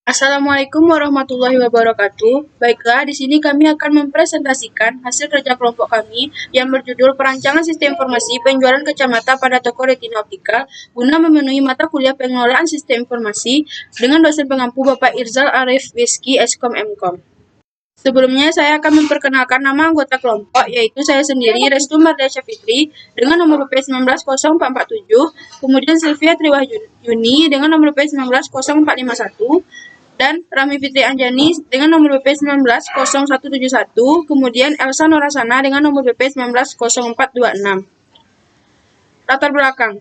Assalamualaikum warahmatullahi wabarakatuh. Baiklah, di sini kami akan mempresentasikan hasil kerja kelompok kami yang berjudul Perancangan Sistem Informasi Penjualan Kacamata pada Toko Retina Optika guna memenuhi mata kuliah Pengelolaan Sistem Informasi dengan dosen pengampu Bapak Irzal Arif Rizky Eskom Mkom. Sebelumnya, saya akan memperkenalkan nama anggota kelompok, yaitu saya sendiri, Restu Mardasya Fitri, dengan nomor BP 190447, kemudian Sylvia Triwahyuni dengan nomor BP 190451, dan Rami Fitri Anjani dengan nomor BP 190171, kemudian Elsa Norasana dengan nomor BP 190426. Latar belakang.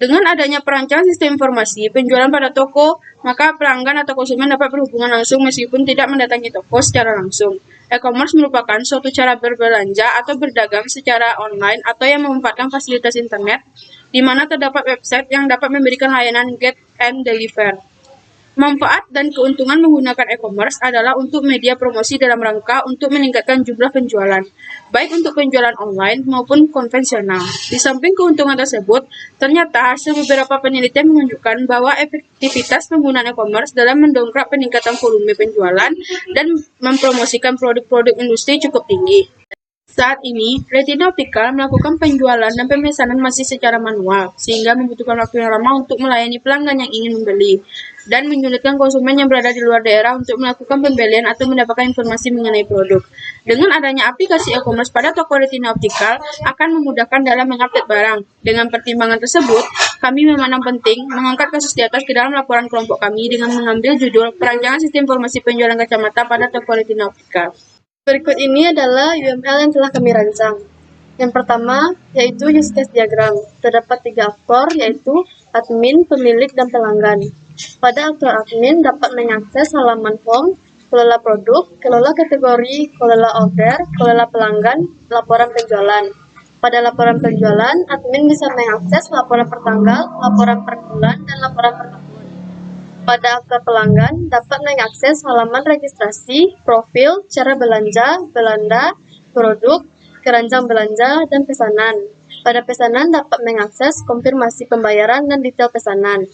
Dengan adanya perancangan sistem informasi penjualan pada toko, maka pelanggan atau konsumen dapat berhubungan langsung meskipun tidak mendatangi toko secara langsung. E-commerce merupakan suatu cara berbelanja atau berdagang secara online atau yang memanfaatkan fasilitas internet, di mana terdapat website yang dapat memberikan layanan get and deliver. Manfaat dan keuntungan menggunakan e-commerce adalah untuk media promosi dalam rangka untuk meningkatkan jumlah penjualan, baik untuk penjualan online maupun konvensional. Di samping keuntungan tersebut, ternyata hasil beberapa penelitian menunjukkan bahwa efektivitas penggunaan e-commerce dalam mendongkrak peningkatan volume penjualan dan mempromosikan produk-produk industri cukup tinggi. Saat ini, Retina Optical melakukan penjualan dan pemesanan masih secara manual, sehingga membutuhkan waktu yang lama untuk melayani pelanggan yang ingin membeli, dan menyulitkan konsumen yang berada di luar daerah untuk melakukan pembelian atau mendapatkan informasi mengenai produk. Dengan adanya aplikasi e-commerce pada toko Retina Optical akan memudahkan dalam mengupdate barang. Dengan pertimbangan tersebut, kami memandang penting mengangkat kasus di atas ke dalam laporan kelompok kami dengan mengambil judul Perancangan Sistem Informasi Penjualan Kacamata pada toko Retina Optical. Berikut ini adalah UML yang telah kami rancang. Yang pertama, yaitu use case diagram. Terdapat 3 aktor, yaitu admin, pemilik, dan pelanggan. Pada aktor admin dapat mengakses halaman home, kelola produk, kelola kategori, kelola order, kelola pelanggan, laporan penjualan. Pada laporan penjualan, admin bisa mengakses laporan per tanggal, laporan per bulan, dan laporan per tahun. Pada aktor pelanggan, dapat mengakses halaman registrasi, profil, cara belanja, belanda, produk, keranjang belanja, dan pesanan. Pada pesanan dapat mengakses konfirmasi pembayaran dan detail pesanan.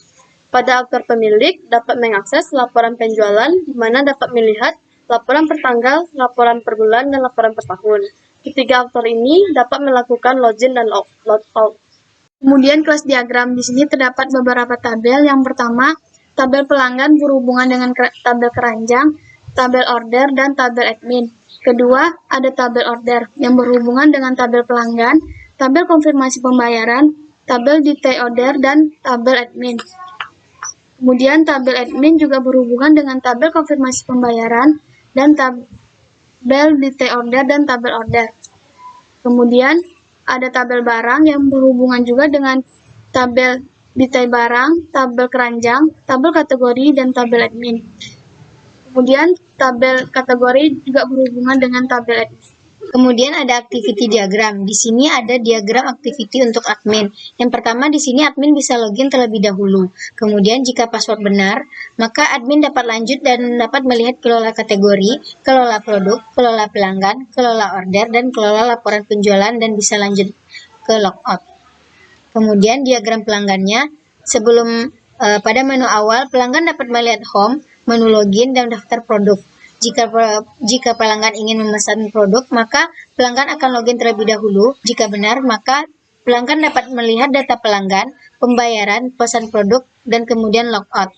Pada aktor pemilik, dapat mengakses laporan penjualan, di mana dapat melihat laporan per tanggal, laporan per bulan, dan laporan per tahun. Ketiga aktor ini dapat melakukan login dan logout. Kemudian kelas diagram. Di sini terdapat beberapa tabel. Yang pertama, tabel pelanggan berhubungan dengan tabel keranjang, tabel order, dan tabel admin. Kedua, ada tabel order yang berhubungan dengan tabel pelanggan, tabel konfirmasi pembayaran, tabel detail order, dan tabel admin. Kemudian tabel admin juga berhubungan dengan tabel konfirmasi pembayaran, dan tabel detail order, dan tabel order. Kemudian ada tabel barang yang berhubungan juga dengan tabel detail barang, tabel keranjang, tabel kategori, dan tabel admin. Kemudian tabel kategori juga berhubungan dengan tabel admin. Kemudian ada activity diagram. Di sini ada diagram activity untuk admin. Yang pertama di sini admin bisa login terlebih dahulu. Kemudian jika password benar, maka admin dapat lanjut dan dapat melihat kelola kategori, kelola produk, kelola pelanggan, kelola order, dan kelola laporan penjualan dan bisa lanjut ke logout. Kemudian diagram pelanggannya, sebelum pada menu awal, pelanggan dapat melihat home, menu login, dan daftar produk. Jika pelanggan ingin memesan produk, maka pelanggan akan login terlebih dahulu. Jika benar, maka pelanggan dapat melihat data pelanggan, pembayaran, pesan produk, dan kemudian logout.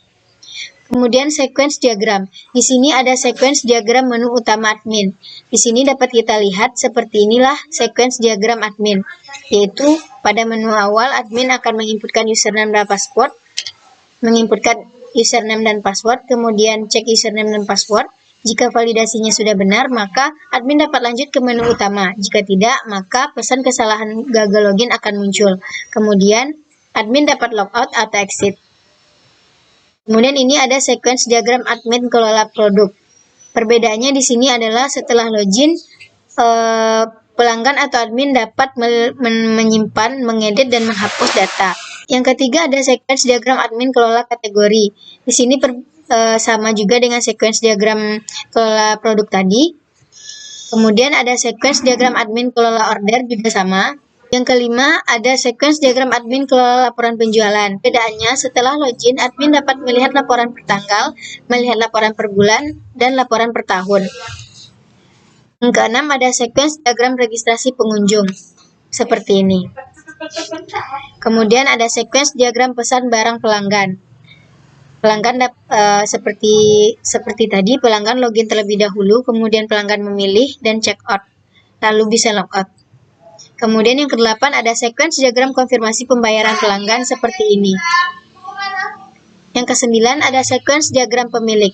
Kemudian sequence diagram. Di sini ada sequence diagram menu utama admin. Di sini dapat kita lihat seperti inilah sequence diagram admin, yaitu pada menu awal admin akan menginputkan username dan password, kemudian cek username dan password. Jika validasinya sudah benar, maka admin dapat lanjut ke menu utama. Jika tidak, maka pesan kesalahan gagal login akan muncul. Kemudian admin dapat logout atau exit. Kemudian ini ada sequence diagram admin kelola produk. Perbedaannya di sini adalah setelah login, pelanggan atau admin dapat menyimpan, mengedit, dan menghapus data. Yang ketiga ada sequence diagram admin kelola kategori. Di sini sama juga dengan sequence diagram kelola produk tadi. Kemudian ada sequence diagram admin kelola order juga sama. Yang kelima, ada sequence diagram admin kelola laporan penjualan. Bedaannya, setelah login, admin dapat melihat laporan per tanggal, melihat laporan per bulan, dan laporan per tahun. Yang keenam, ada sequence diagram registrasi pengunjung. Seperti ini. Kemudian ada sequence diagram pesan barang pelanggan. Pelanggan seperti tadi, pelanggan login terlebih dahulu, kemudian pelanggan memilih dan check out, lalu bisa log out. Kemudian yang kedelapan ada sequence diagram konfirmasi pembayaran pelanggan seperti ini. Yang kesembilan ada sequence diagram pemilik.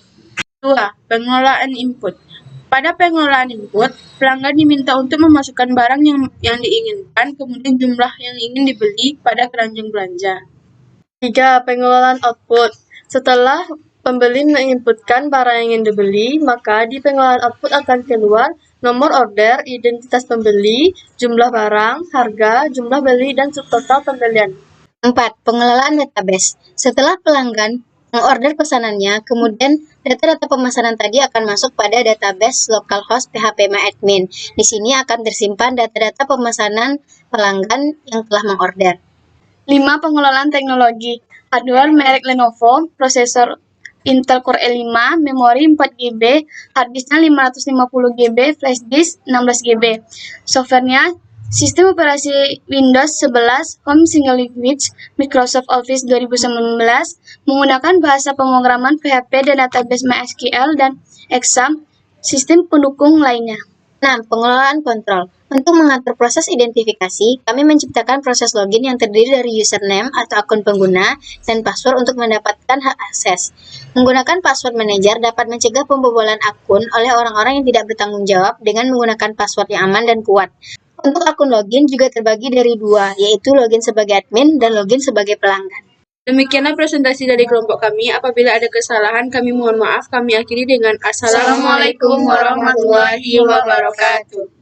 2. Pengelolaan input. Pada pengelolaan input, pelanggan diminta untuk memasukkan barang yang diinginkan, kemudian jumlah yang ingin dibeli pada keranjang belanja. 3. Pengelolaan output. Setelah pembeli menginputkan barang yang ingin dibeli, maka di pengelolaan output akan keluar nomor order, identitas pembeli, jumlah barang, harga, jumlah beli, dan subtotal pembelian. 4. Pengelolaan database. Setelah pelanggan mengorder pesanannya, kemudian data-data pemesanan tadi akan masuk pada database localhost phpMyAdmin. Di sini akan tersimpan data-data pemesanan pelanggan yang telah mengorder. 5. Pengelolaan teknologi. Hardware merek Lenovo, prosesor Intel Core i5, memori 4GB, harddisknya 550GB, flash disk 16GB. Softwarenya sistem operasi Windows 11, Home Single Language, Microsoft Office 2019, menggunakan bahasa pemrograman PHP dan database MySQL dan Exam, sistem pendukung lainnya. 6. Pengelolaan kontrol. Untuk mengatur proses identifikasi, kami menciptakan proses login yang terdiri dari username atau akun pengguna dan password untuk mendapatkan hak akses. Menggunakan password manager dapat mencegah pembobolan akun oleh orang-orang yang tidak bertanggung jawab dengan menggunakan password yang aman dan kuat. Untuk akun login juga terbagi dari dua, yaitu login sebagai admin dan login sebagai pelanggan. Demikianlah presentasi dari kelompok kami. Apabila ada kesalahan, kami mohon maaf. Kami akhiri dengan Assalamualaikum warahmatullahi wabarakatuh.